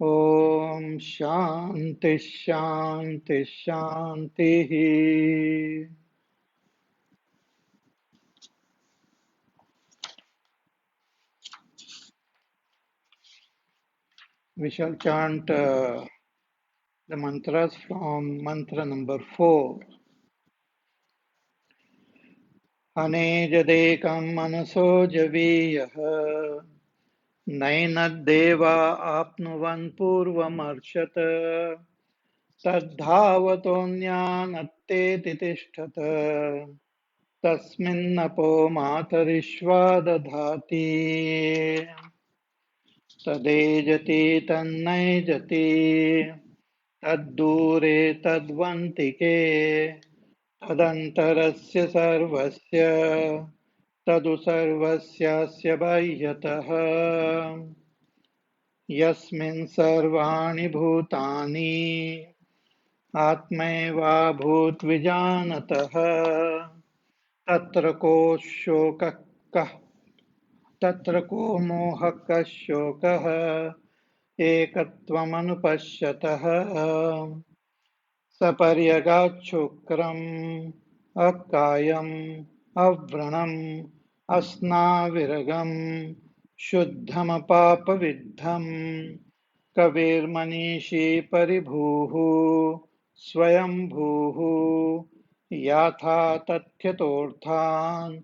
Om Shanti Shanti Shanti. We shall chant the mantras from mantra number 4. Anejadekam manaso javiyah नैनद्देवा आप्नुवन् पूर्वमर्षत् तद्धावतोऽन्यानत्तेति तिष्ठत तस्मिन्नपो मातरिश्वा दधाति तदेजति तन्नैजति तद्दूरे तद्वन्तिके तदन्तरस्य सर्वस्य तदु सर्वस्यास्य बाह्यतः यस्मिन् सर्वाणि भूतानि आत्मैवाभूद्विजानतः तत्र को शोकः कः तत्र को मोहः कः शोकः एकत्वमनुपश्यतः सपर्यगाच्छुक्रम् अकायम् अव्रणम् अस्नाविरगम् शुद्धमपापविद्धम् कविर्मनीषी परिभूः स्वयंभूः याथा तथ्यतोऽर्थान्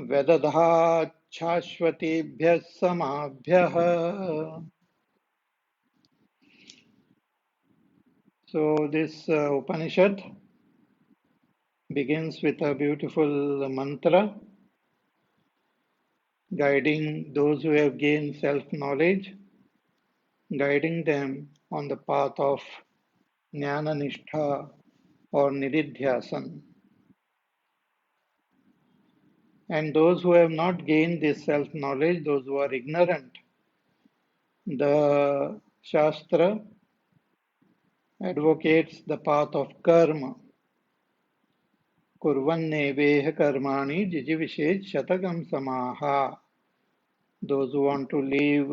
व्यदधाच्छाश्वतीभ्यः समाभ्यः. So this Upanishad begins with a beautiful mantra guiding those who have gained self-knowledge, guiding them on the path of Jnana Nishtha or Nididhyasan. And those who have not gained this self-knowledge, those who are ignorant, the Shastra advocates the path of karma. Kurvanneveha karmani jijivishet shatakam samaha. Those who want to live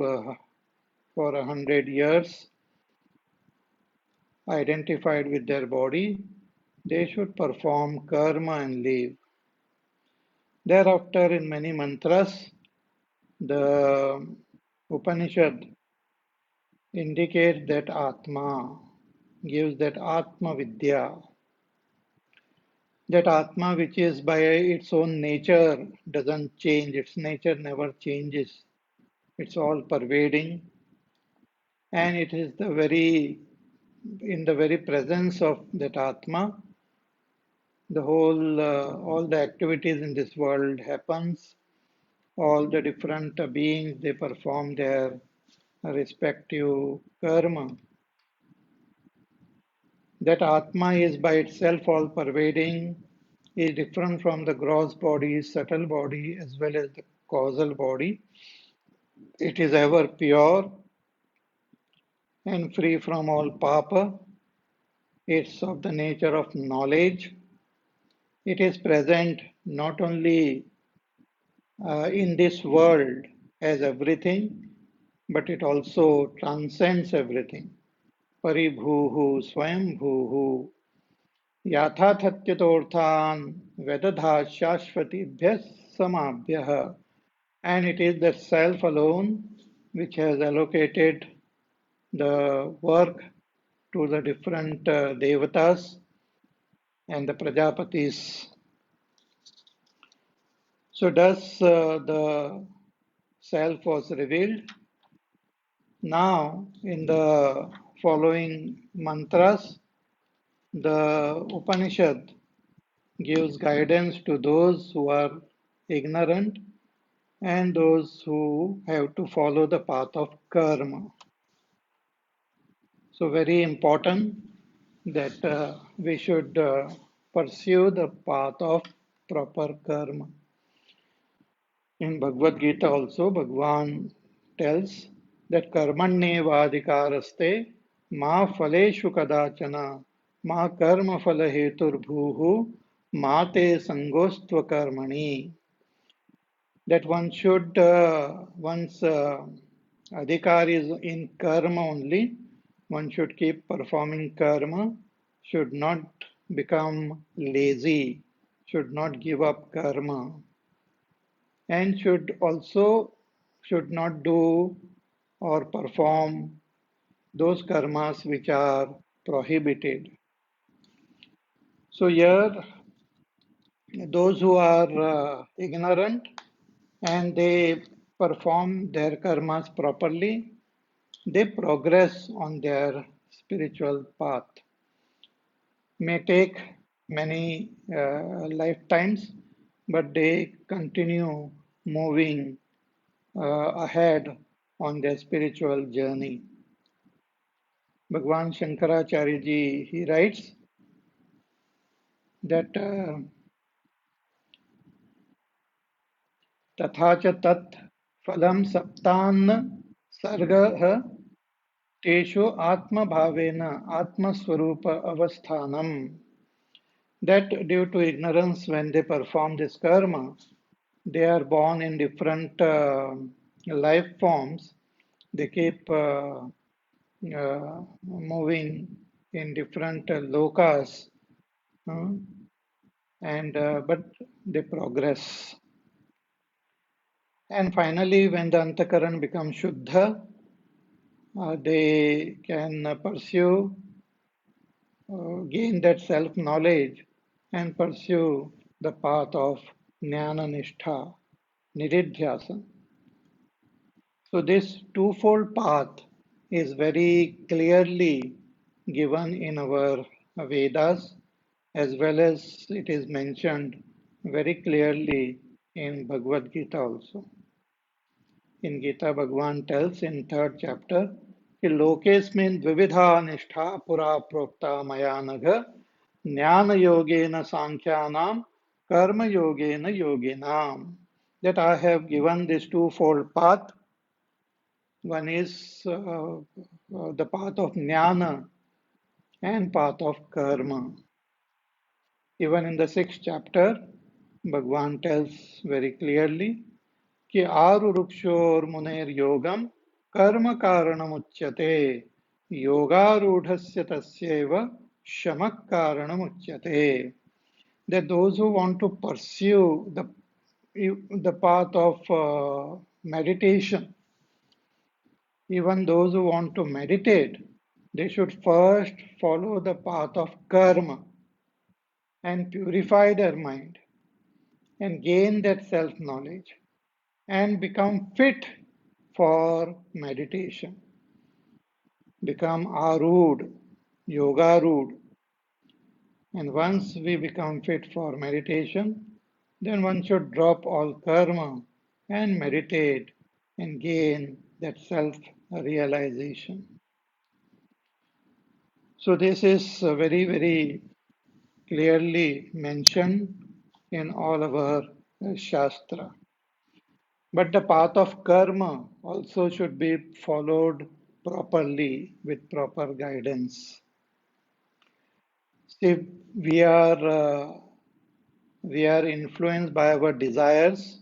for 100 years identified with their body, they should perform karma and live. Thereafter, in many mantras, the Upanishad indicates that Atma, gives that Atma Vidya, that Atma which is by its own nature doesn't change, its nature never changes, it's all pervading, and it is in the very presence of that Atma, the whole, all the activities in this world happens, all the different beings, they perform their respective karma. That Atma is by itself all pervading, is different from the gross body, subtle body, as well as the causal body. It is ever pure and free from all papa. It's of the nature of knowledge. It is present not only in this world as everything, but it also transcends everything. Paribhuhu Swayambhuhu Yathathatyatothan Vedadha Shashvatibhyas Samabhyah. And it is the self alone which has allocated the work to the different devatas and the prajapatis. So thus the self was revealed. Now in the following mantras, the Upanishad gives guidance to those who are ignorant and those who have to follow the path of karma. So very important that we should pursue the path of proper karma. In Bhagavad Gita also, Bhagavan tells that karmanyevadhikaraste ma phaleshu kadachana ma karma phala heturbhuhu ma te sangostva karmani. That one should, once adhikar is in karma only, One should keep performing karma, should not become lazy, should not give up karma, and should not do or perform those karmas which are prohibited. So here, those who are ignorant and they perform their karmas properly, they progress on their spiritual path. May take many lifetimes, but they continue moving ahead on their spiritual journey. Bhagwan Shankaracharya ji, he writes that तथा च तत् फलं सप्तान्न सर्गः तेषु आत्मभावेन आत्मस्वरूप अवस्थानम, that due to ignorance when they perform this karma, they are born in different life forms. They keep moving in different lokas, uh, and but they progress. And finally, when the antakaran becomes shuddha, they can pursue, gain that self-knowledge and pursue the path of jnana nishtha, nididhyasana. So this twofold path is very clearly given in our Vedas, as well as it is mentioned very clearly in Bhagavad Gita also. In Gita, Bhagavan tells in third chapter, कि लोकेस्मिन् द्विविधा निष्ठा पुरा प्रोक्ता मया नघ ज्ञान योगेन सांख्यानाम कर्म योगेन योगिनाम. That I have given this twofold path. One is the path of jnana and path of karma. Even in the sixth chapter, Bhagavan tells very clearly कि आरुरुक्षोर मुनेर योगम कर्म कारणमुच्यते योगारूढ़स्य तस्यैव शमः कारणमुच्यते. That those who want to pursue the path of meditation, even those who want to meditate, they should first follow the path of karma and purify their mind and gain that self-knowledge and become fit for meditation. Become arud, yoga rood. And once we become fit for meditation, then one should drop all karma and meditate and gain that self-realization. So this is very, very clearly mentioned in all of our Shastra. But the path of karma also should be followed properly with proper guidance. See, we are influenced by our desires,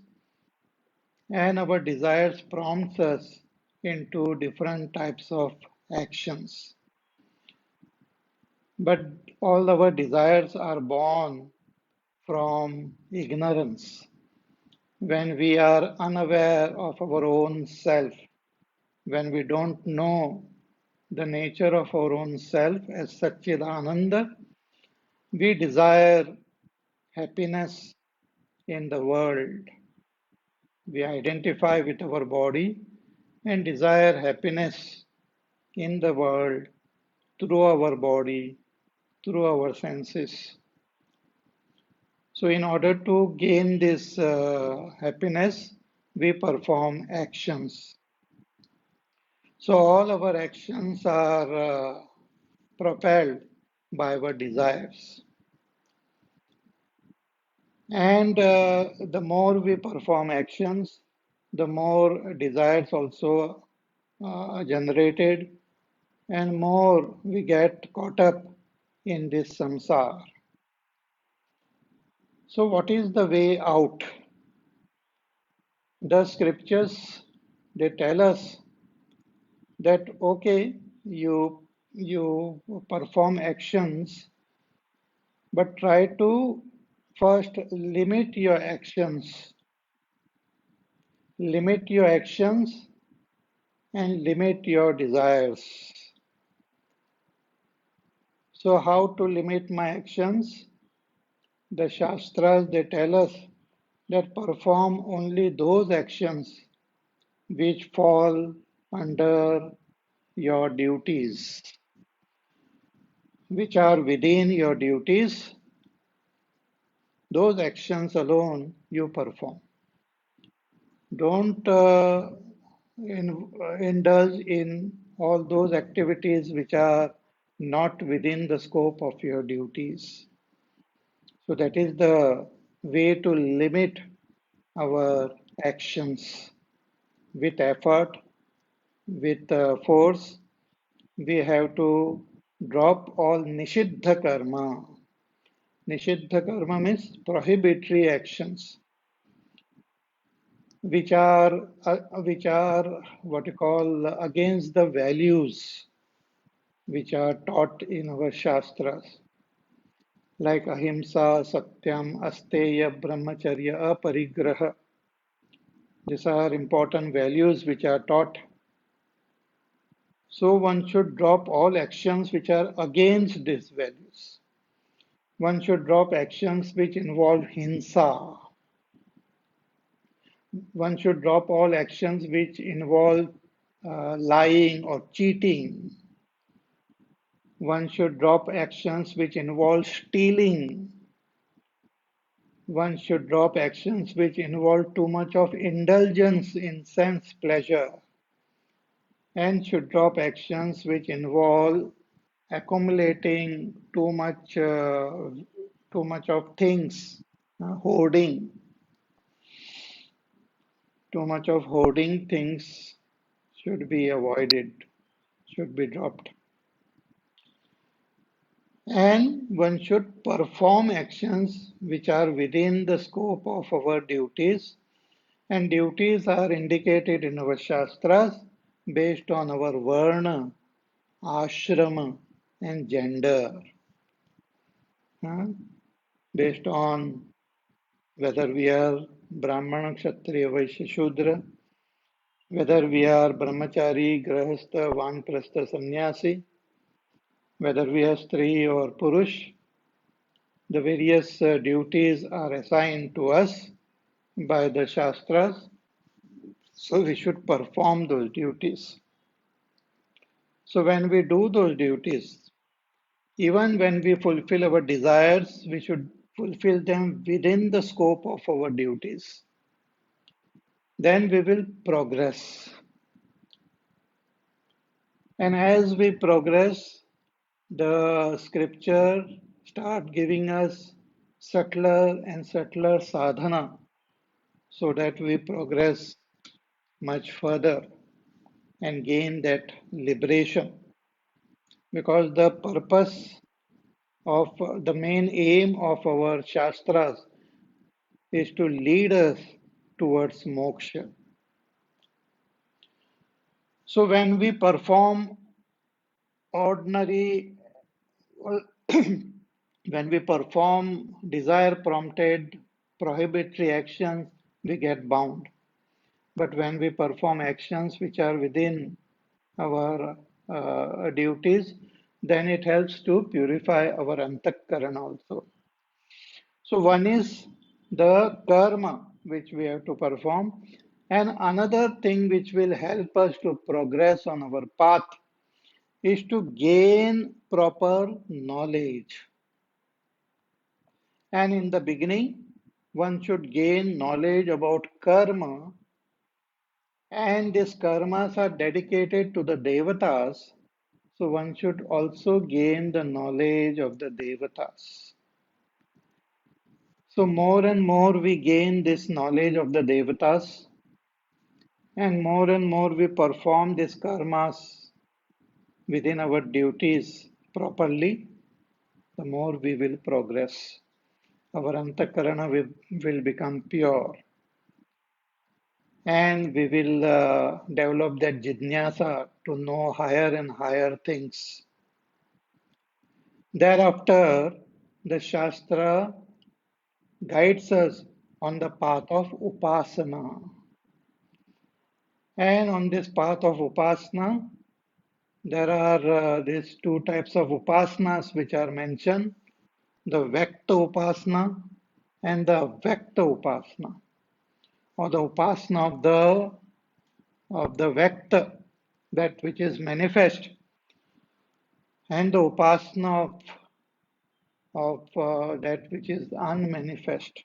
and our desires prompts us into different types of actions. But all our desires are born from ignorance. When we are unaware of our own self, when we don't know the nature of our own self as Satchidananda, we desire happiness in the world. We identify with our body and desire happiness in the world through our body, through our senses. So, in order to gain this happiness, we perform actions. So, all our actions are propelled by our desires. And the more we perform actions, the more desires also generated, and more we get caught up in this samsara. So, what is the way out? The scriptures, they tell us that okay, you you perform actions, but try to first limit your actions and limit your desires. So how to limit my actions? The Shastras, they tell us that perform only those actions which fall under your duties, which are within your duties. Those actions alone you perform. Don't indulge in all those activities which are not within the scope of your duties. So that is the way to limit our actions with effort, with force. We have to drop all nishiddha karma. Nishiddha karma means prohibitory actions, which are what you call against the values which are taught in our shastras, like ahimsa, satyam, asteya, brahmacharya, aparigraha. These are important values which are taught. So one should drop all actions which are against these values. One should drop actions which involve hinsa. One should drop all actions which involve lying or cheating. One should drop actions which involve stealing. One should drop actions which involve too much of indulgence in sense pleasure, and should drop actions which involve accumulating too much of things, hoarding. Too much of hoarding things should be avoided, should be dropped. And one should perform actions which are within the scope of our duties. And duties are indicated in our Shastras based on our Varna, Ashrama, and gender. uh, Based on whether we are Brahmana, Kshatriya, Vaishya, Shudra, whether we are Brahmachari, Grahastha, Vanprastha, Sannyasi, whether we are Stri or Purush. The various duties are assigned to us by the Shastras, so we should perform those duties. So when we do those duties, even when we fulfill our desires, we should fulfill them within the scope of our duties. Then we will progress. And as we progress, the scripture start giving us subtler and subtler sadhana so that we progress much further and gain that liberation. Because the purpose of the main aim of our shastras is to lead us towards moksha. So when we perform ordinary, when we perform desire prompted prohibitory actions, we get bound. But when we perform actions which are within our duties, then it helps to purify our antakaran also. So one is the karma which we have to perform, and another thing which will help us to progress on our path is to gain proper knowledge. And in the beginning, one should gain knowledge about karma, and these karmas are dedicated to the devatas. So one should also gain the knowledge of the devatas. So more and more we gain this knowledge of the devatas, and more we perform these karmas within our duties properly, the more we will progress. Our antakarana will become pure, and we will develop that jidnyasa to know higher and higher things. Thereafter, the Shastra guides us on the path of Upasana. And on this path of Upasana, there are these two types of Upasanas which are mentioned, the Vyakta Upasana and the Vyakta Upasana, or the Upasana of the Vyakta, that which is manifest, and the Upasana of that which is unmanifest.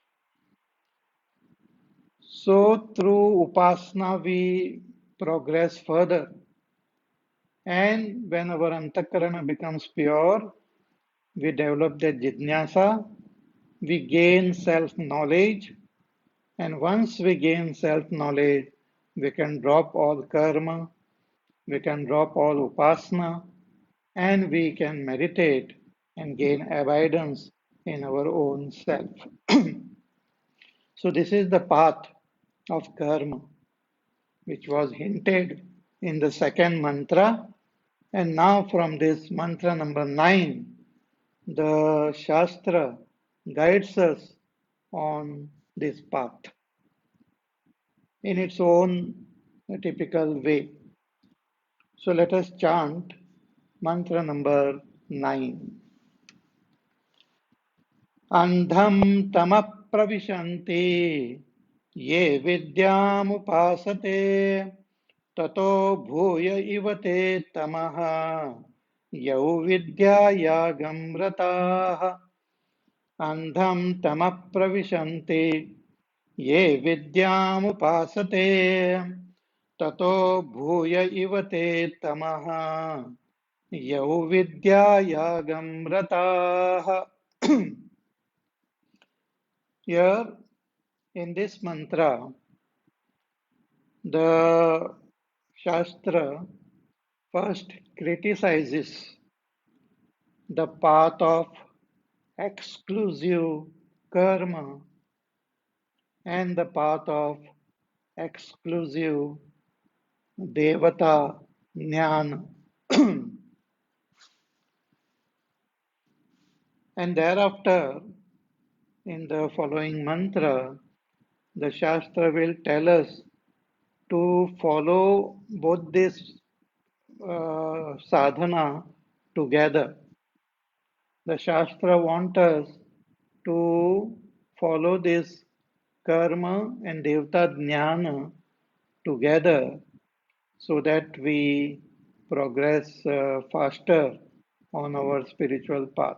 So through Upasana we progress further, and when our antakarana becomes pure, we develop the jidnyasa, we gain self-knowledge, and once we gain self-knowledge, we can drop all karma, we can drop all upasana, and we can meditate and gain abidance in our own self. So this is the path of karma, which was hinted in the second mantra. And now from this mantra number 9, the Shastra guides us on this path in its own typical way. So let us chant mantra number 9. Andham tama pravishanti ye vidyamupasate tato bhuya ivate tamaha yau vidyayagam rataha. अंधं तमः प्रविशन्ति ये विद्यामुपासते ततो भूय इव ते तमः यौ विद्यायागं रताः. Here in this mantra, the Shastra first criticizes the path of exclusive karma and the path of exclusive Devata Jnana. And thereafter, in the following mantra, the Shastra will tell us to follow both this sadhana together. The Shastra wants us to follow this karma and Devata Jnana together so that we progress faster on our spiritual path.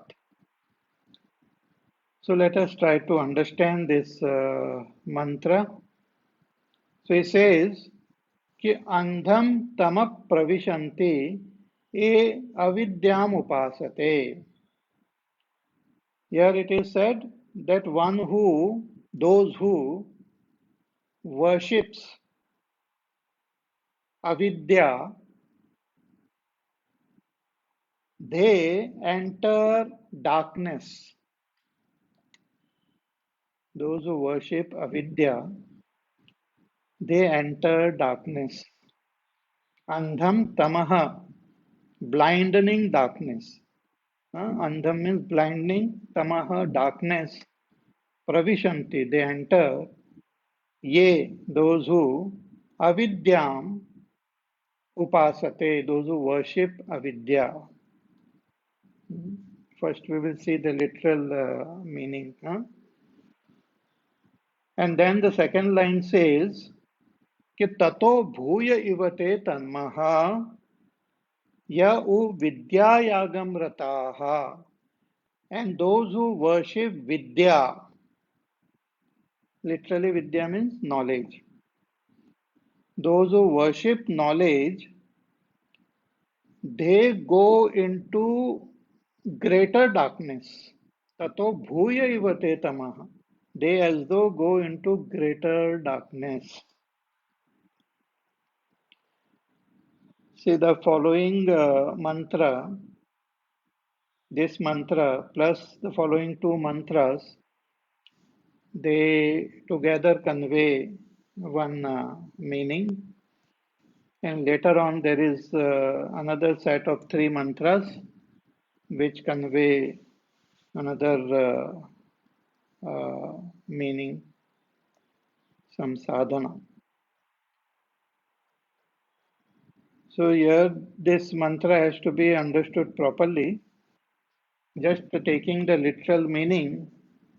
So let us try to understand this mantra. So he says कि अंधम तम प्रविशन्ति ये avidyam upasate. Here it is said that those who worships avidya, they enter darkness. Those who worship avidya, they enter darkness. Andham tamaha, blinding darkness. Andham means blinding, tamaha, darkness. Pravishanti, they enter. Ye, those who avidyam upasate, those who worship avidya. First we will see the literal meaning. And then the second line says, कि ततो भूय इवते तन्महा या उ विद्यायागम रताहा. And those who worship vidya, literally vidya means knowledge. Those who worship knowledge, they go into greater darkness. Tato bhuya ivate tamaha. They as though go into greater darkness. See the following mantra, this mantra plus the following two mantras, they together convey one meaning. And later on there is another set of three mantras which convey another meaning, some sadhana. So here this mantra has to be understood properly. Just taking the literal meaning,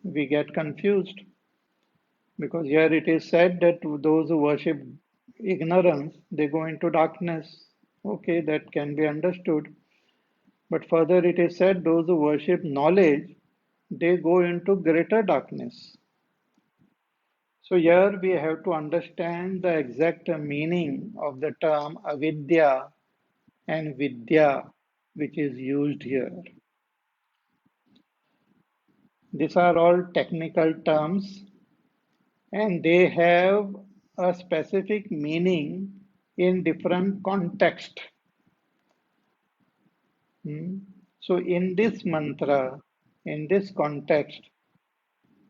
we get confused because here it is said that those who worship ignorance, they go into darkness. Okay, that can be understood. But further it is said those who worship knowledge, they go into greater darkness. So here we have to understand the exact meaning of the term avidya and vidya, which is used here. These are all technical terms and they have a specific meaning in different context. Hmm. So in this mantra, in this context,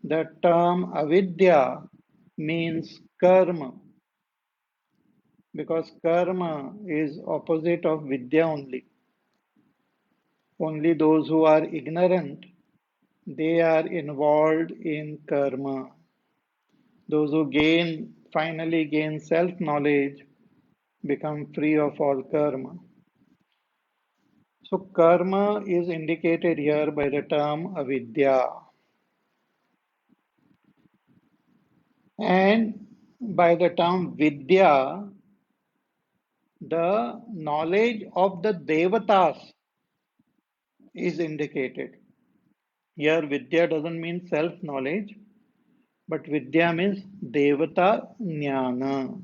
the term avidya means karma because karma is opposite of vidya only. Only those who are ignorant, they are involved in karma. Those who finally gain self-knowledge, become free of all karma. So karma is indicated here by the term avidya. And by the term vidya, the knowledge of the devatas is indicated. Here vidya doesn't mean self-knowledge, but vidya means devata jnana.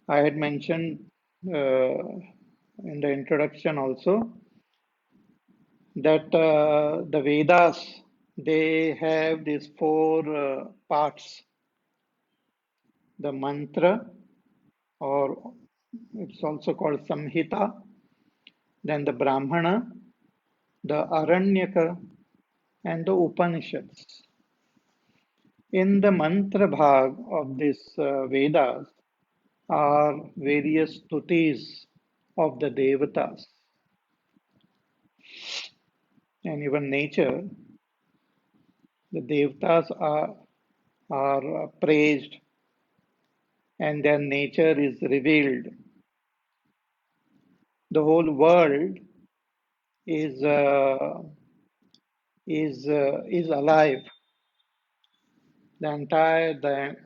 I had mentioned in the introduction also that the Vedas, they have these four parts: the mantra, or it's also called Samhita, then the Brahmana, the Aranyaka, and the Upanishads. In the mantra bhag of this Vedas are various stutis of the devatas and even nature. The devatas are praised and their nature is revealed. The whole world is is alive. The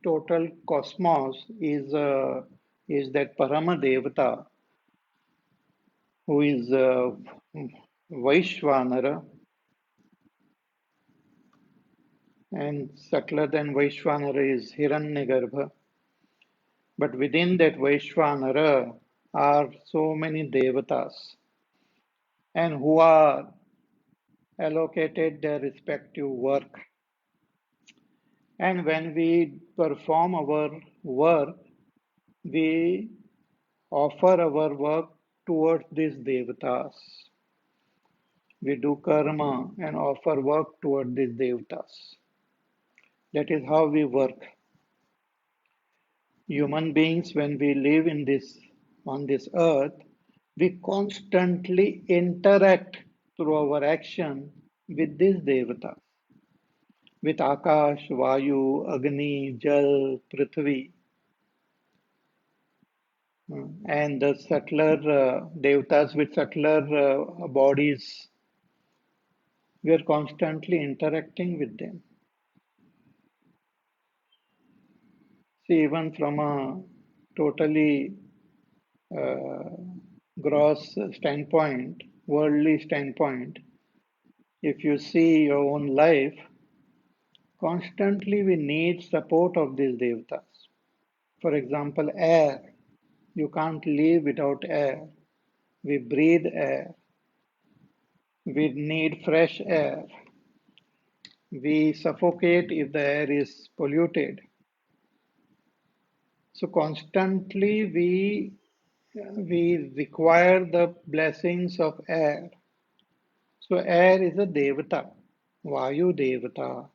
total cosmos is that Parama Devata who is Vaishvanara, and subtler than Vaishvanara is Hiranyagarbha. But within that Vaishvanara are so many devatas and who are allocated their respective work. And when we perform our work, we offer our work towards these devatas. We do karma and offer work toward these devatas. That is how we work. Human beings, when we live in this on this earth, we constantly interact through our action with these devatas, with Akash, Vayu, Agni, Jal, Prithvi, and the subtler devatas with subtler bodies. We are constantly interacting with them. See, even from a totally uh, gross standpoint, worldly standpoint, if you see your own life, constantly we need support of these devatas. For example, air. You can't live without air. We breathe air. We need fresh air. We suffocate if the air is polluted. So constantly we require the blessings of air. So air is a devata, Vayu devata.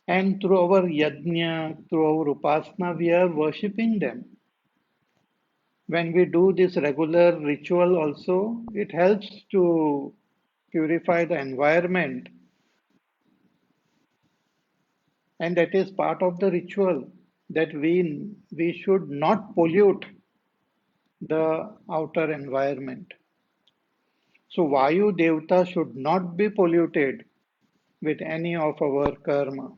And through our yajna, through our upasana, we are worshipping them. When we do this regular ritual also, it helps to purify the environment, and that is part of the ritual, that we should not pollute the outer environment. So Vayu Devata should not be polluted with any of our karma.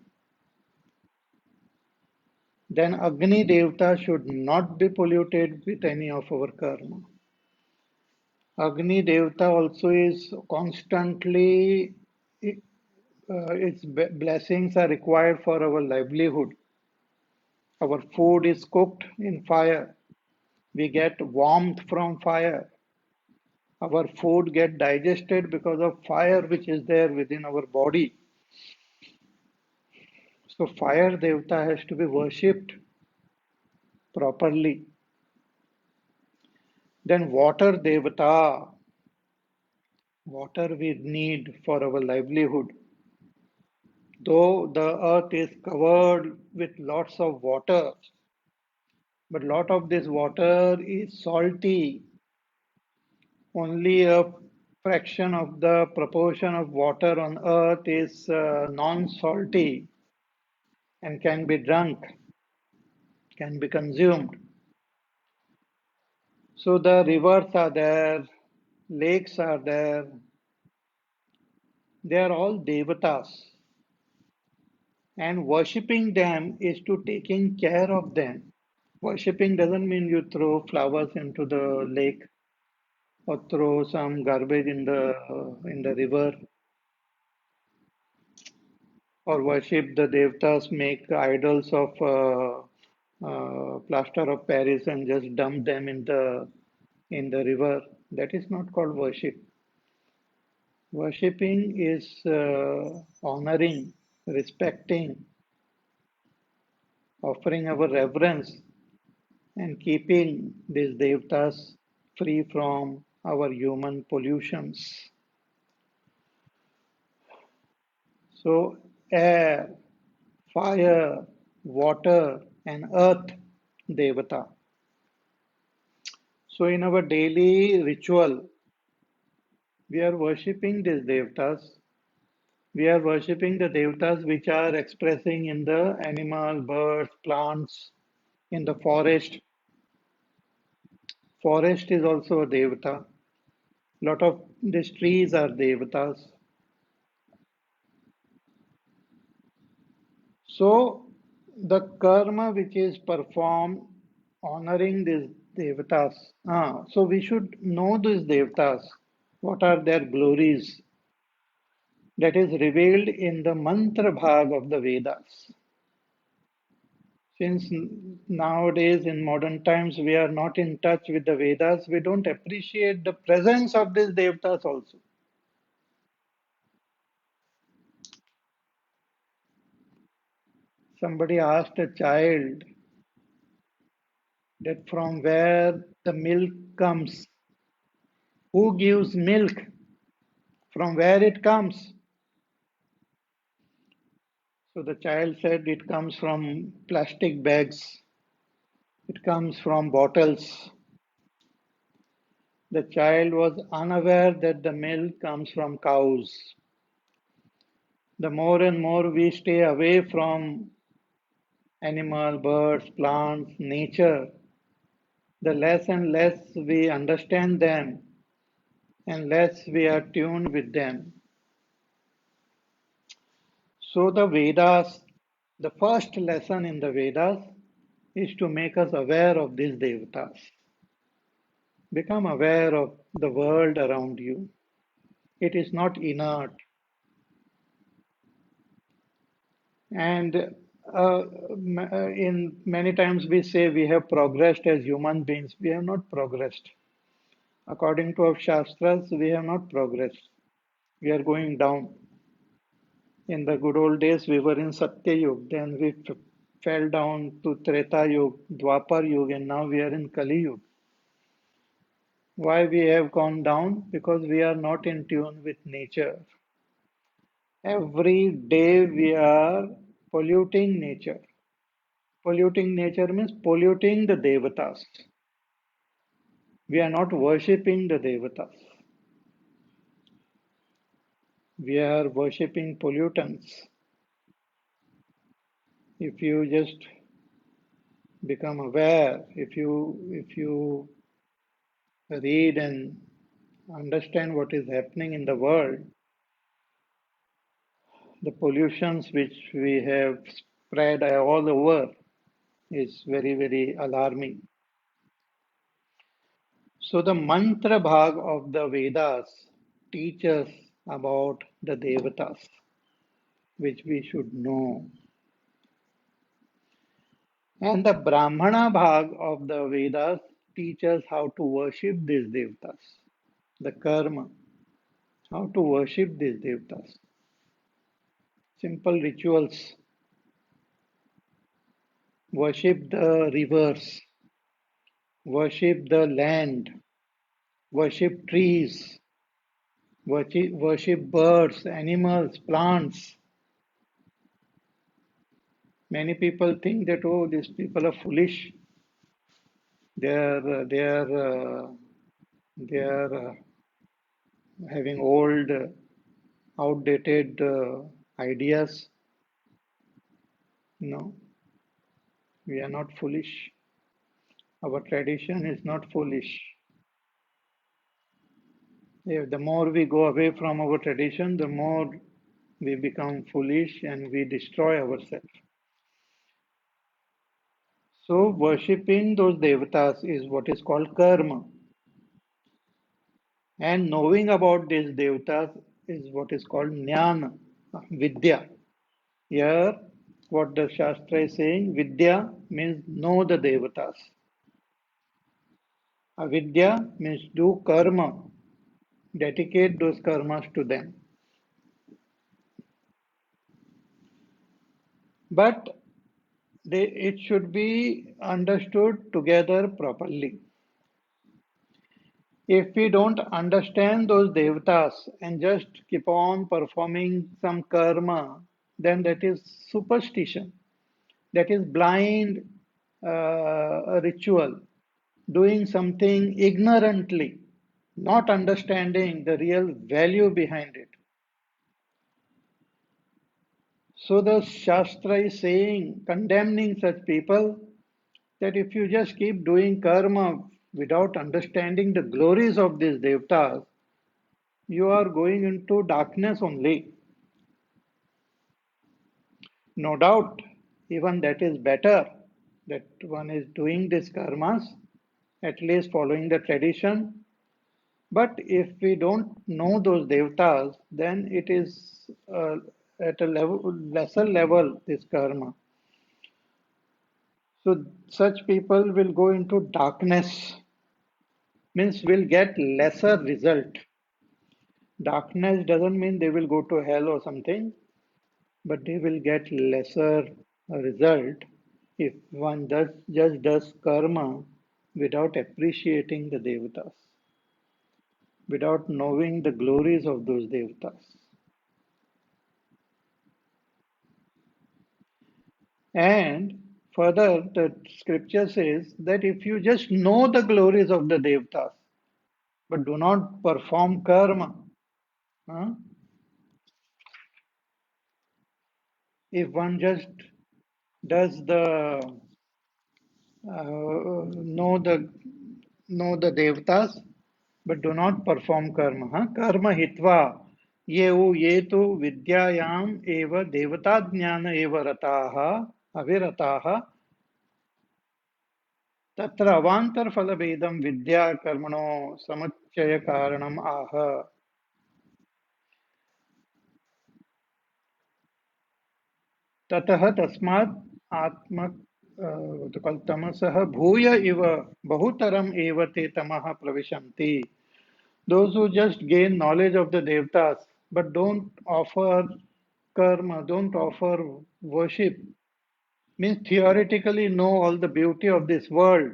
Then Agni Devata should not be polluted with any of our karma. Agni Devata also is constantly, its blessings are required for our livelihood. Our food is cooked in fire. We get warmth from fire. Our food get digested because of fire which is there within our body. So fire Devata has to be worshipped properly. Then water Devata, water we need for our livelihood. Though the earth is covered with lots of water, but lot of this water is salty. Only a fraction of the proportion of water on earth is non-salty and can be drunk, can be consumed. So the rivers are there, lakes are there, they are all devatas. And worshipping them is to taking care of them. Worshipping doesn't mean you throw flowers into the lake or throw some garbage in the river or worship the devatas, make idols of plaster of Paris and just dump them in the river. That is not called worship. Worshipping is honoring, respecting, offering our reverence, and keeping these devatas free from our human pollutions. So, air, fire, water, and earth devata. So, in our daily ritual, we are worshipping these devatas. We are worshipping the devatas which are expressing in the animal, birds, plants, in the forest. Forest is also a devata. Lot of these trees are devatas. So the karma which is performed honoring these devatas. So we should know these devatas. What are their glories? That is revealed in the mantra bhag of the Vedas. Since nowadays in modern times we are not in touch with the Vedas, we don't appreciate the presence of these devatas also. Somebody asked a child that from where the milk comes, who gives milk, from where it comes. So the child said it comes from plastic bags, it comes from bottles. The child was unaware that the milk comes from cows. The more and more we stay away from animal, birds, plants, nature, the less and less we understand them and less we are tuned with them. So the Vedas, the first lesson in the Vedas is to make us aware of these devatas. Become aware of the world around you. It is not inert. And in many times we say we have progressed as human beings. We have not progressed. According to our Shastras, we have not progressed. We are going down. In the good old days, we were in Satya Yuga. Then we fell down to Treta Yuga, Dwapar Yuga, and now we are in Kali Yuga. Why we have gone down? Because we are not in tune with nature. Every day we are polluting nature. Polluting nature means polluting the devatas. We are not worshipping the devatas. We are worshipping pollutants. If you just become aware, if you read and understand what is happening in the world, the pollutions which we have spread all over is very, very alarming. So the mantra bhag of the Vedas teaches about the devatas, which we should know. And the Brahmana bhag of the Vedas teaches how to worship these devatas, the karma, how to worship these devatas. Simple rituals, worship the rivers, worship the land, worship trees, worship birds, animals, plants. Many people think that, oh, these people are foolish. They are, they are, they are having old, outdated ideas. No, we are not foolish. Our tradition is not foolish. The more we go away from our tradition, the more we become foolish and we destroy ourselves. So, worshipping those devatas is what is called karma. And knowing about these devatas is what is called jnana, vidya. Here, what the Shastra is saying, vidya means know the devatas. Avidya means do karma, dedicate those karmas to them. But it should be understood together properly. If we don't understand those devatas and just keep on performing some karma, then that is superstition. That is blind ritual, doing something ignorantly, not understanding the real value behind it. So the Shastra is saying, condemning such people, that if you just keep doing karma without understanding the glories of these devatas, you are going into darkness only. No doubt, even that is better, that one is doing these karmas, at least following the tradition. But if we don't know those devatas, then it is at a lesser level, this karma. So such people will go into darkness, means will get lesser result. Darkness doesn't mean they will go to hell or something, but they will get lesser result if one just does karma without appreciating the devatas, without knowing the glories of those devatas. And further, the scripture says that if you just know the glories of the devatas, but do not perform karma, huh? If one just does the know the devatas, but do not perform karma. Huh? Karma hitva ye tu vidyayam eva devata jnana eva rataha avirataha तत्र अवान्तरफलभेदं विद्या कर्मणो समुच्चयकारणम् आह. ततः तस्मात् आत्म तमसः भूय इव बहुतरम् एव ते तमः प्रविशन्ति. Those who just gain knowledge of the devatas but don't offer karma, don't offer worship, means theoretically know all the beauty of this world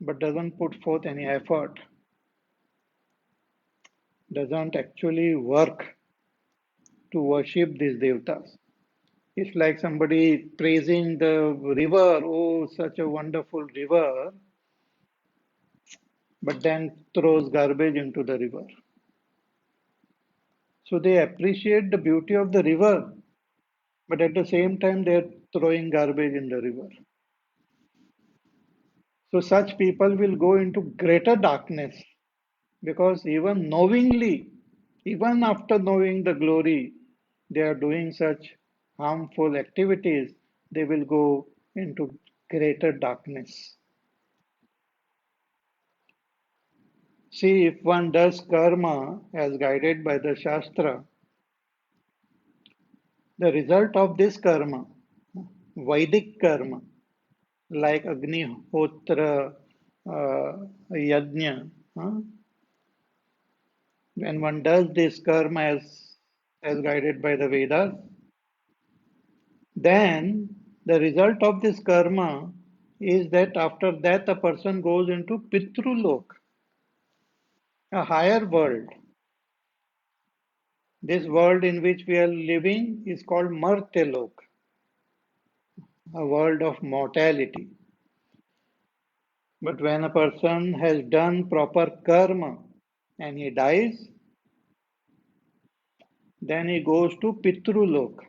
but doesn't put forth any effort, doesn't actually work to worship these devatas. It's like somebody praising the river, oh, such a wonderful river, but then throws garbage into the river. So they appreciate the beauty of the river, but at the same time they're throwing garbage in the river. So such people will go into greater darkness because even knowingly, even after knowing the glory, they are doing such harmful activities, they will go into greater darkness. See, if one does karma as guided by the Shastra, the result of this karma, Vedic karma, like Agnihotra, Yajna, huh? When one does this karma as guided by the Vedas, then the result of this karma is that after that a person goes into Pitrulok, a higher world. This world in which we are living is called Martelok, a world of mortality. But when a person has done proper karma and he dies, then he goes to Pitrulok.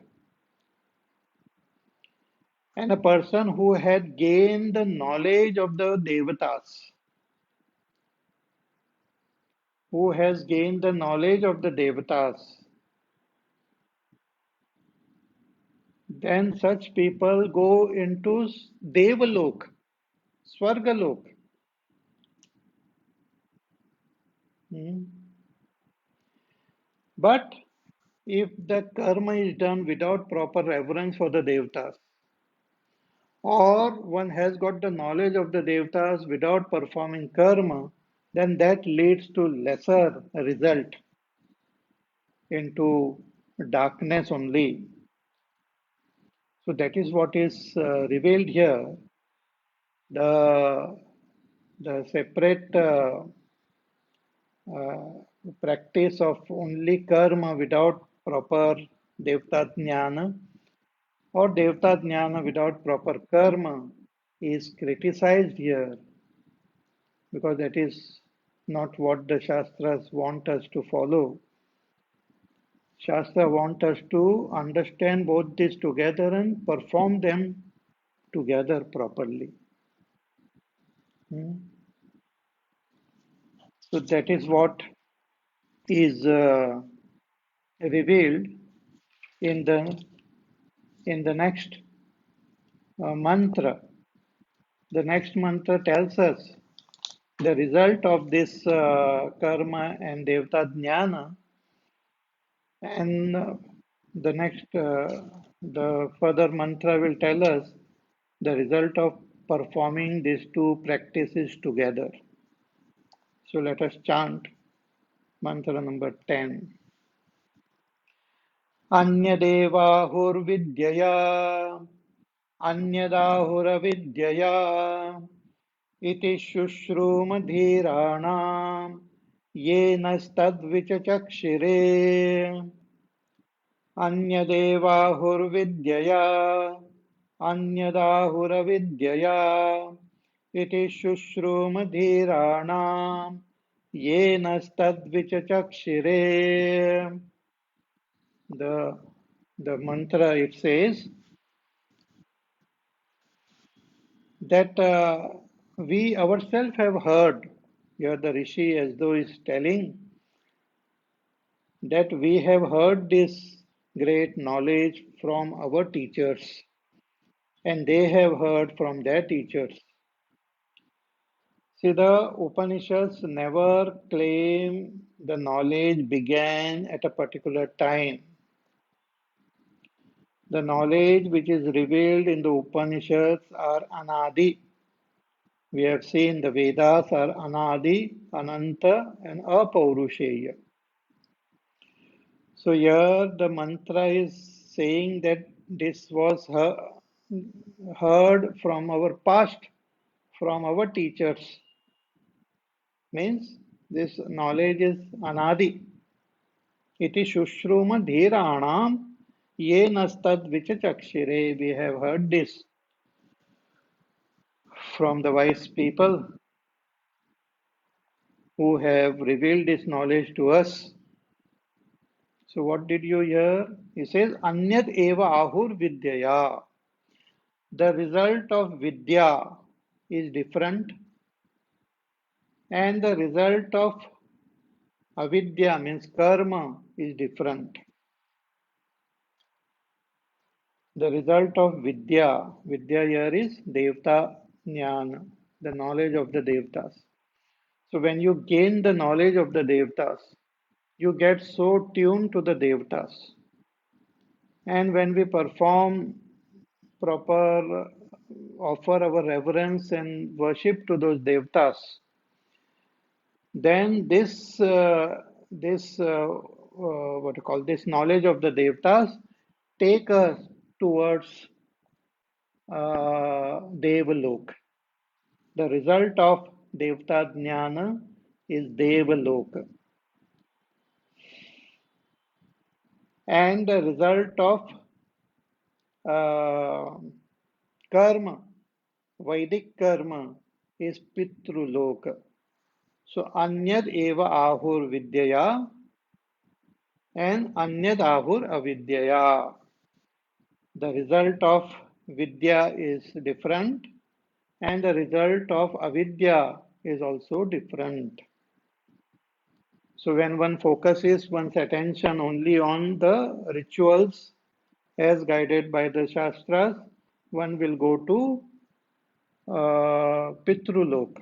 And a person who had gained the knowledge of the Devatas, who has gained the knowledge of the Devatas, then such people go into Devalok, Swargalok. Hmm. But if the karma is done without proper reverence for the Devatas, or one has got the knowledge of the Devatas without performing karma, then that leads to lesser result into darkness only. So that is what is revealed here. The the separate uh, practice of only karma without proper devta jnana or devta jnana without proper karma is criticized here because that is not what the Shastras want us to follow. Shastra want us to understand both these together and perform them together properly. Hmm. So that is what is revealed in the next mantra. The next mantra tells us the result of this karma and devta jnana, and the further mantra will tell us the result of performing these two practices together. So let us chant mantra number 10. Anyadevahuर्विद्यया अन्यदाहुरविद्यया इति शुश्रूमधीराणाम् येनस्तद्विचचक्षिरे अन्यदेवाहुर्विद्यया अन्यदाहुरविद्यया इति शुश्रूमधीराणाम् येनस्तद्विचचक्षिरे. The mantra, it says that we ourselves have heard. Here the Rishi as though is telling that we have heard this great knowledge from our teachers and they have heard from their teachers. See, the Upanishads never claim the knowledge began at a particular time. The knowledge which is revealed in the Upanishads are anadi. We have seen the Vedas are anadi, ananta, and apaurusheya. So here the mantra is saying that this was heard from our past, from our teachers. Means this knowledge is anadi. Iti shushruma dhiranam ye nastad vichachakshire. We have heard this from the wise people. who have revealed this knowledge to us. So what did you hear? He says, Anyat eva ahur vidyaya. The result of vidya is different, and the result of avidya means karma is different. The result of vidya here is devta jnana, the knowledge of the devtas. So when you gain the knowledge of the devtas, you get so tuned to the devtas. And when we perform proper, offer our reverence and worship to those devtas, then this what you call this knowledge of the devtas take us towards Devalok. The result of Devta Jnana is Devalok. And the result of uh, karma, Vedic karma, is Pitruloka. So Anyad eva ahur vidyaya and Anyad ahur avidyaya. The result of vidya is different and the result of avidya is also different. So when one focuses one's attention only on the rituals as guided by the Shastras, one will go to Pitrulok.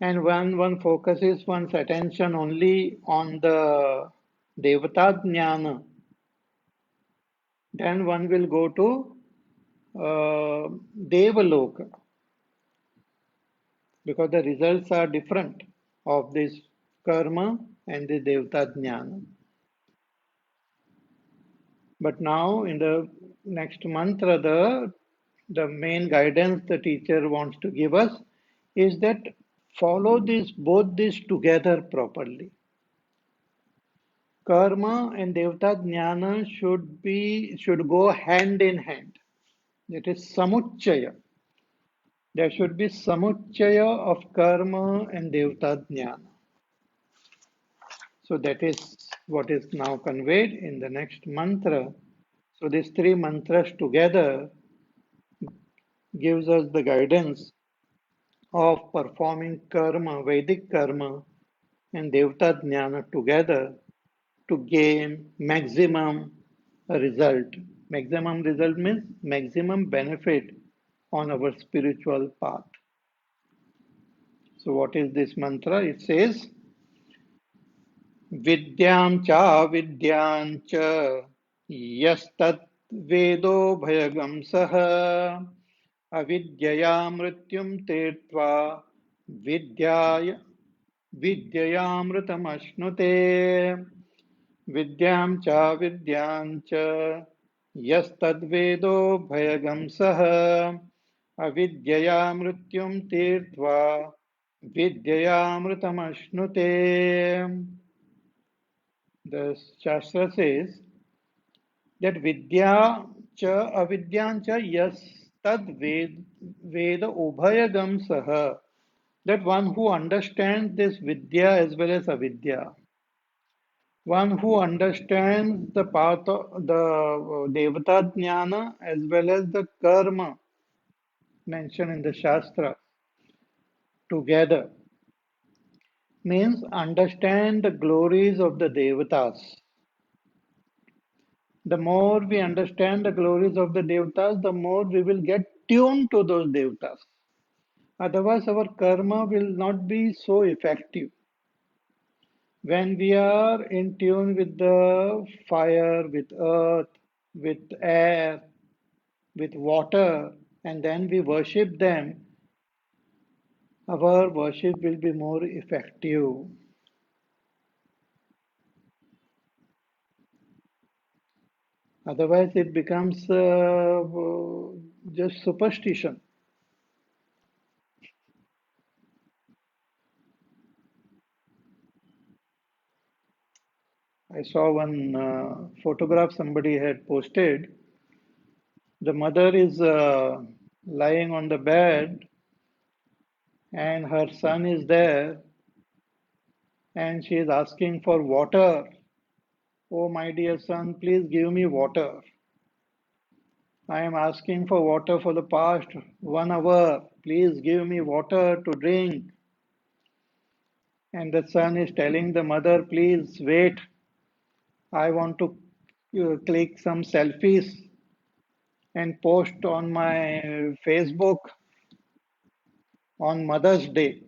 And when one focuses one's attention only on the Devata Jnana, then one will go to Devaloka because the results are different of this karma and the Devata Jnana. But now in the next mantra, the main guidance the teacher wants to give us is that follow this both these together properly. Karma and Devata Jnana should go hand in hand. That is samuchaya. There should be samuchaya of karma and Devata Jnana. So that is what is now conveyed in the next mantra. So these three mantras together gives us the guidance of performing karma, Vedic karma and Devata Jnana together to gain maximum result. Maximum result means maximum benefit on our spiritual path. So what is this mantra? It says, Vidyam cha vidyam cha yastat vedo bhayagam saha avidyaya mrityum tetva vidyaya vidyayamritamashnuते vidyam cha vidyam cha yastadvedo bhayagam saha avidyaya mrityum tirtva vidyayamritamashnuते. The Shastra says that vidya cha avidyan cha yas tad veda ubhayagam saha, that one who understands this vidya as well as avidya, one who understands the path of the devata jnana as well as the karma mentioned in the Shastra together, means understand the glories of the devatas. The more we understand the glories of the devatas, the more we will get tuned to those devatas. Otherwise, our karma will not be so effective. When we are in tune with the fire, with earth, with air, with water, and then we worship them, our worship will be more effective. Otherwise, it becomes just superstition. I saw one photograph somebody had posted. The mother is lying on the bed and her son is there and she is asking for water. Oh, my dear son, please give me water. I am asking for water for the past 1 hour. Please give me water to drink. And the son is telling the mother, please wait. I want to click some selfies and post on my Facebook on Mother's Day.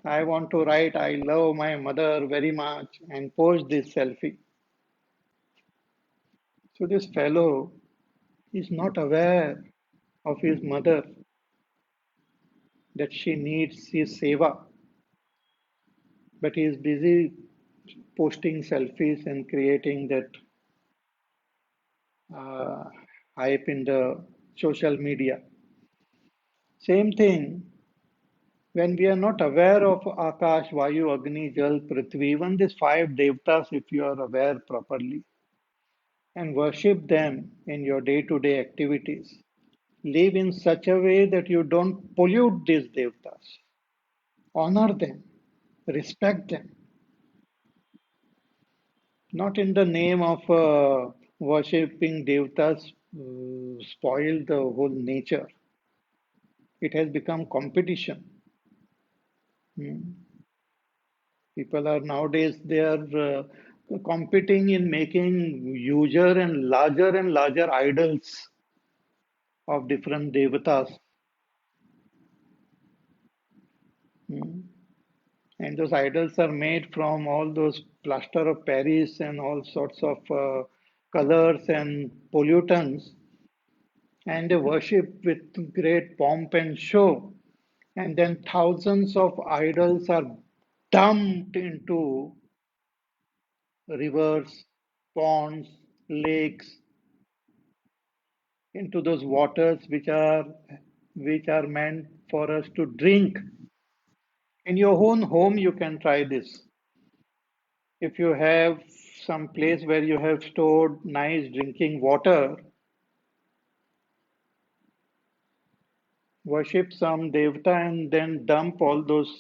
I want to write, I love my mother very much and post this selfie. So this fellow is not aware of his mother that she needs his seva, but he is busy posting selfies and creating that uh, hype in the social media. Same thing when we are not aware of Akash, Vayu, Agni, Jal, Prithvi, even these five devtas, if you are aware properly and worship them in your day to day activities, live in such a way that you don't pollute these devtas, honor them, respect them, not in the name of worshipping devtas, spoil the whole nature. It has become competition. Hmm. People are nowadays they are competing in making huger and larger idols of different devatas. Hmm. And those idols are made from all those plaster of Paris and all sorts of colors and pollutants, and they worship with great pomp and show. And then thousands of idols are dumped into rivers, ponds, lakes, into those waters which are meant for us to drink. In your own home, you can try this. If you have some place where you have stored nice drinking water, worship some devta and then dump all those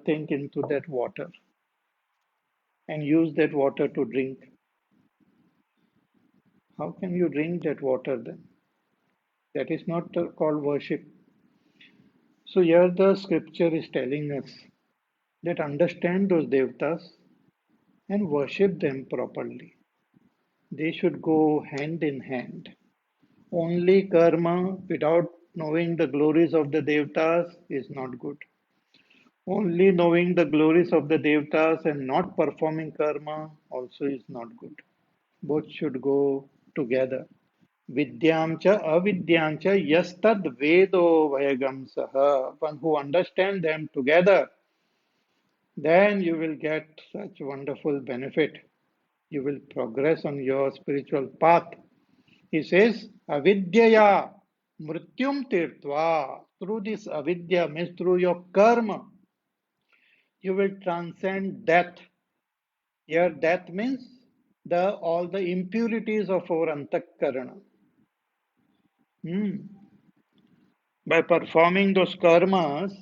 things into that water and use that water to drink. How can you drink that water then? That is not called worship. So here the scripture is telling us that understand those devtas and worship them properly. They should go hand in hand. Only karma without knowing the glories of the devtas is not good. Only knowing the glories of the devtas and not performing karma also is not good. Both should go together. Vidyam cha avidyam cha yastad vedo vayagam saha. One who understand them together, then you will get such wonderful benefit. You will progress on your spiritual path. He says, avidyaya mrityum tirtva. Through this avidya means through your karma, you will transcend death. Here, death means the all the impurities of our antakarana. Hmm. By performing those karmas,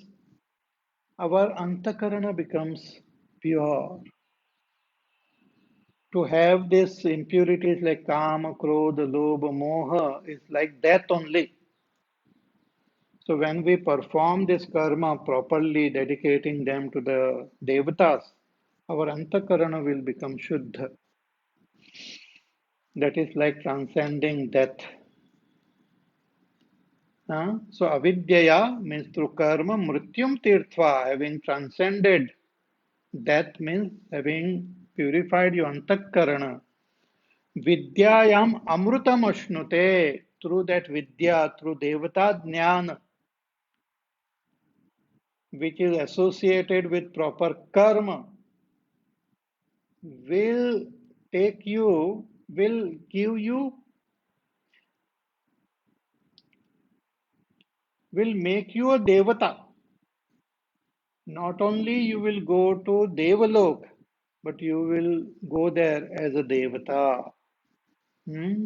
our antakarana becomes pure. To have these impurities like kama, krodha, lobha, moha is like death only. So when we perform this karma properly, dedicating them to the devatas, our antakarana will become shuddha. That is like transcending death. So avidyaya means through karma, mrityum tirtva, having transcended. Death means having purified your antakarana. Vidyayam amrutam ashnute. Through that vidya, through devata jnana, which is associated with proper karma, will take you, will give you, will make you a devata. Not only you will go to Devalok, but you will go there as a devata. Hmm?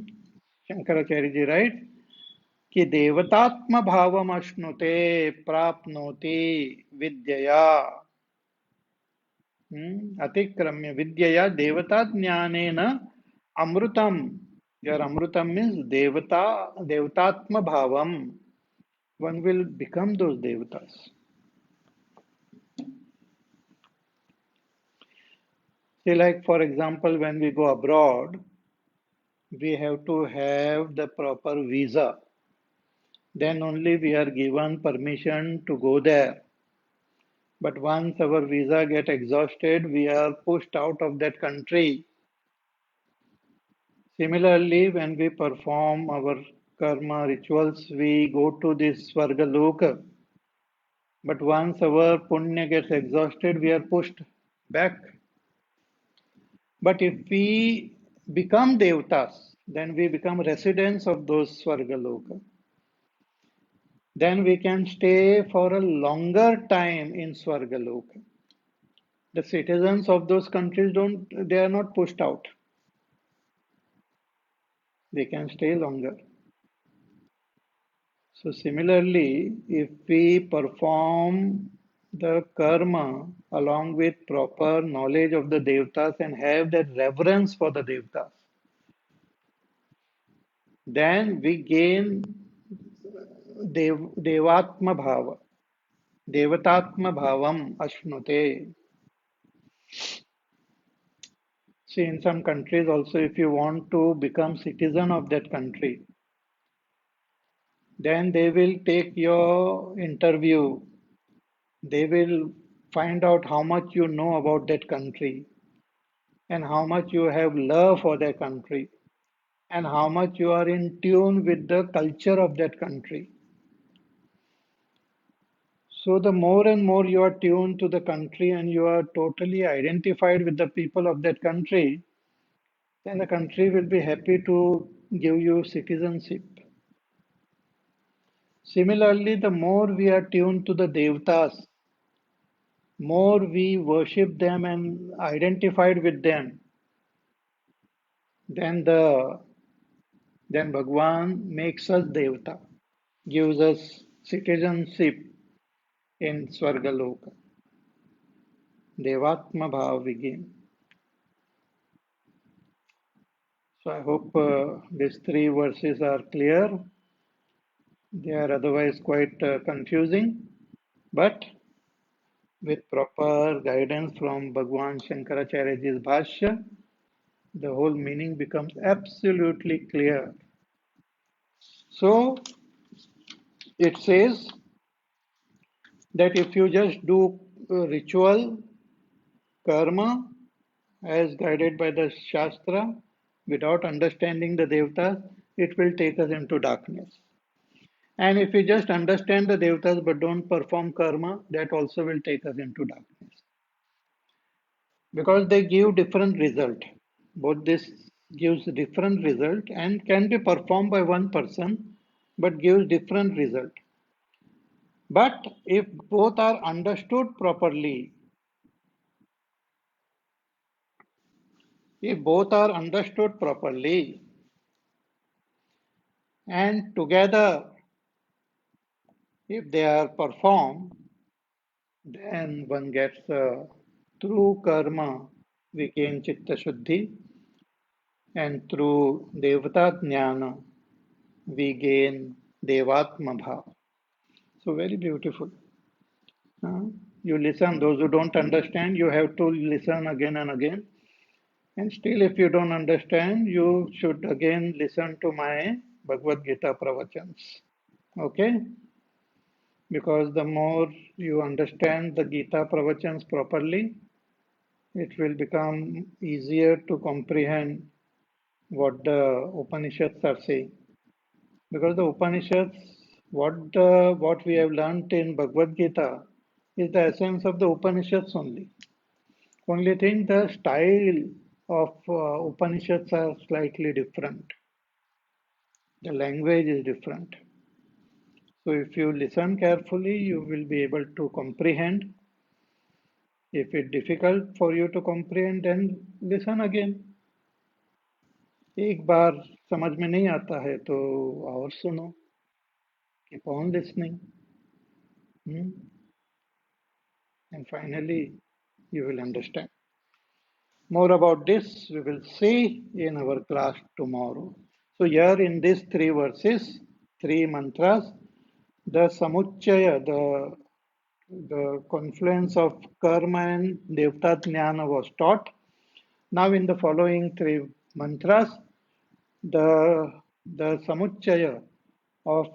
Shankaracharya ji, right? कि देवतात्म भावम अश्नुते प्राप्नोति विद्यया Atikramya vidyaya devata jnanena amrutam. Your amrutam means devatatma bhavam. One will become those devatas. See, like for example, when we go abroad, we have to have the proper visa. Then only we are given permission to go there. But once our visa get exhausted, we are pushed out of that country. Similarly, when we perform our karma rituals, we go to this Svargaloka. But once our punya gets exhausted, we are pushed back. But if we become devatas, then we become residents of those Svargaloka. Then we can stay for a longer time in Svargaloka. The citizens of those countries they are not pushed out. They can stay longer. So similarly, if we perform the karma along with proper knowledge of the devatas and have that reverence for the devatas, then we gain devatma bhava, devatatma bhavam ashnute. See, in some countries also, if you want to become citizen of that country, then they will take your interview. They will find out how much you know about that country and how much you have love for that country and how much you are in tune with the culture of that country. So the more and more you are tuned to the country and you are totally identified with the people of that country, then the country will be happy to give you citizenship. Similarly, the more we are tuned to the devatas, more we worship them and identified with them, then Bhagwan makes us devata, gives us citizenship in Swargaloka. Devatma Bhav we gain. So I hope these three verses are clear. They are otherwise quite confusing, but with proper guidance from Bhagwan Shankaracharyaji's Bhashya, the whole meaning becomes absolutely clear. So it says that if you just do ritual, karma, as guided by the Shastra, without understanding the Devatas, it will take us into darkness. And if we just understand the Devatas but don't perform karma, that also will take us into darkness. Because they give different result. Both this gives different result and can be performed by one person but gives different result. But if both are understood properly, if both are understood properly and together if they are performed, then one gets through karma we gain chitta shuddhi and through devata jnana we gain devatma bhav. So very beautiful. You listen, those who don't understand, you have to listen again and again. And still, if you don't understand, you should again listen to my Bhagavad Gita pravachans. Okay? Because the more you understand the Gita pravachans properly, it will become easier to comprehend what the Upanishads are saying. Because the Upanishads, what we have learnt in Bhagavad Gita is the essence of the Upanishads only. Only thing the style of Upanishads are slightly different. The language is different. So if you listen carefully, you will be able to comprehend. If it's difficult for you to comprehend, then listen again. एक बार समझ में नहीं आता है तो और सुनो. Keep on listening. Hmm? And finally, you will understand. More about this we will see in our class tomorrow. So here in these three verses, three mantras, the samuchaya, the confluence of karma and devata jnana was taught. Now in the following three mantras, the samuchaya of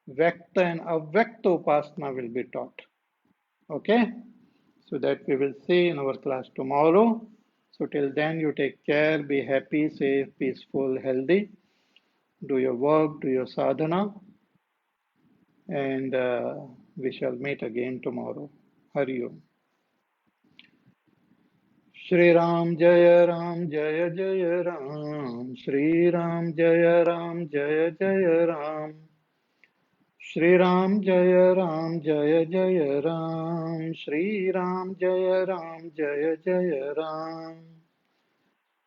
Vyakta and Avyakta Upasana will be taught. Okay? So that we will see in our class tomorrow. So till then, you take care, be happy, safe, peaceful, healthy. Do your work, do your sadhana, and we shall meet again tomorrow. Hari Om. Shri Ram Jaya Ram Jaya Jaya Ram Shri Ram Jaya Ram Jaya Jaya Ram Shri Ram Jaya Ram Jaya Jaya Ram Shri Ram Jaya Ram Jaya Jaya Ram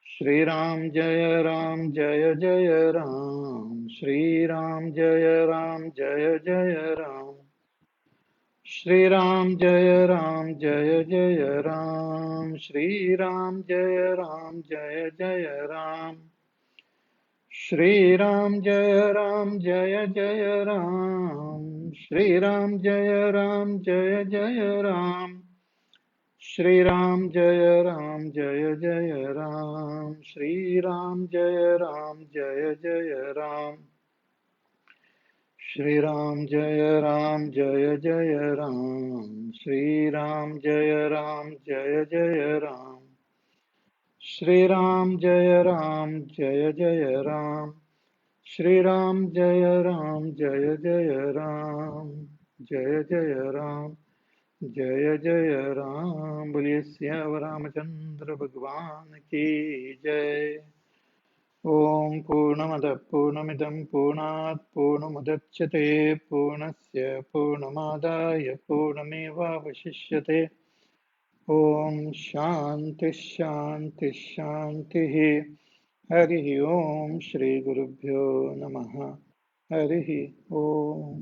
Shri Ram Jaya Ram Jaya Jaya Ram Shri Ram Jaya Ram Jaya Jaya Ram Shri Ram Jaya Ram Jaya Jaya Ram Shri Ram Jaya Ram Jaya Jaya Ram Shri Ram Jaya Ram Jaya Jaya Ram Shri Ram Jaya Ram Jaya Jaya Ram Shri Ram Jaya Ram Jaya Jaya Ram Shri Ram Jaya Ram Jaya Jaya Ram Shri Ram Jaya Ram Jaya Jaya Ram Shri Ram Jaya Ram Jaya Jaya Ram Shri Ram Jaya Ram Jaya Jaya Ram Shri Ram Jaya Ram Jaya Jaya Ram Jaya Jaya Ram Jaya Jaya Ram बोलिए सियावर रामचंद्र भगवान की जय ॐ पूर्णमदः पूर्णमिदं पूर्णात् पूर्णमुदच्यते पूर्णस्य पूर्णमादाय पूर्णमेवावशिष्यते ॐ शान्ति शान्ति शान्तिः हरिः ॐ श्रीगुरुभ्यो नमः हरिः ॐ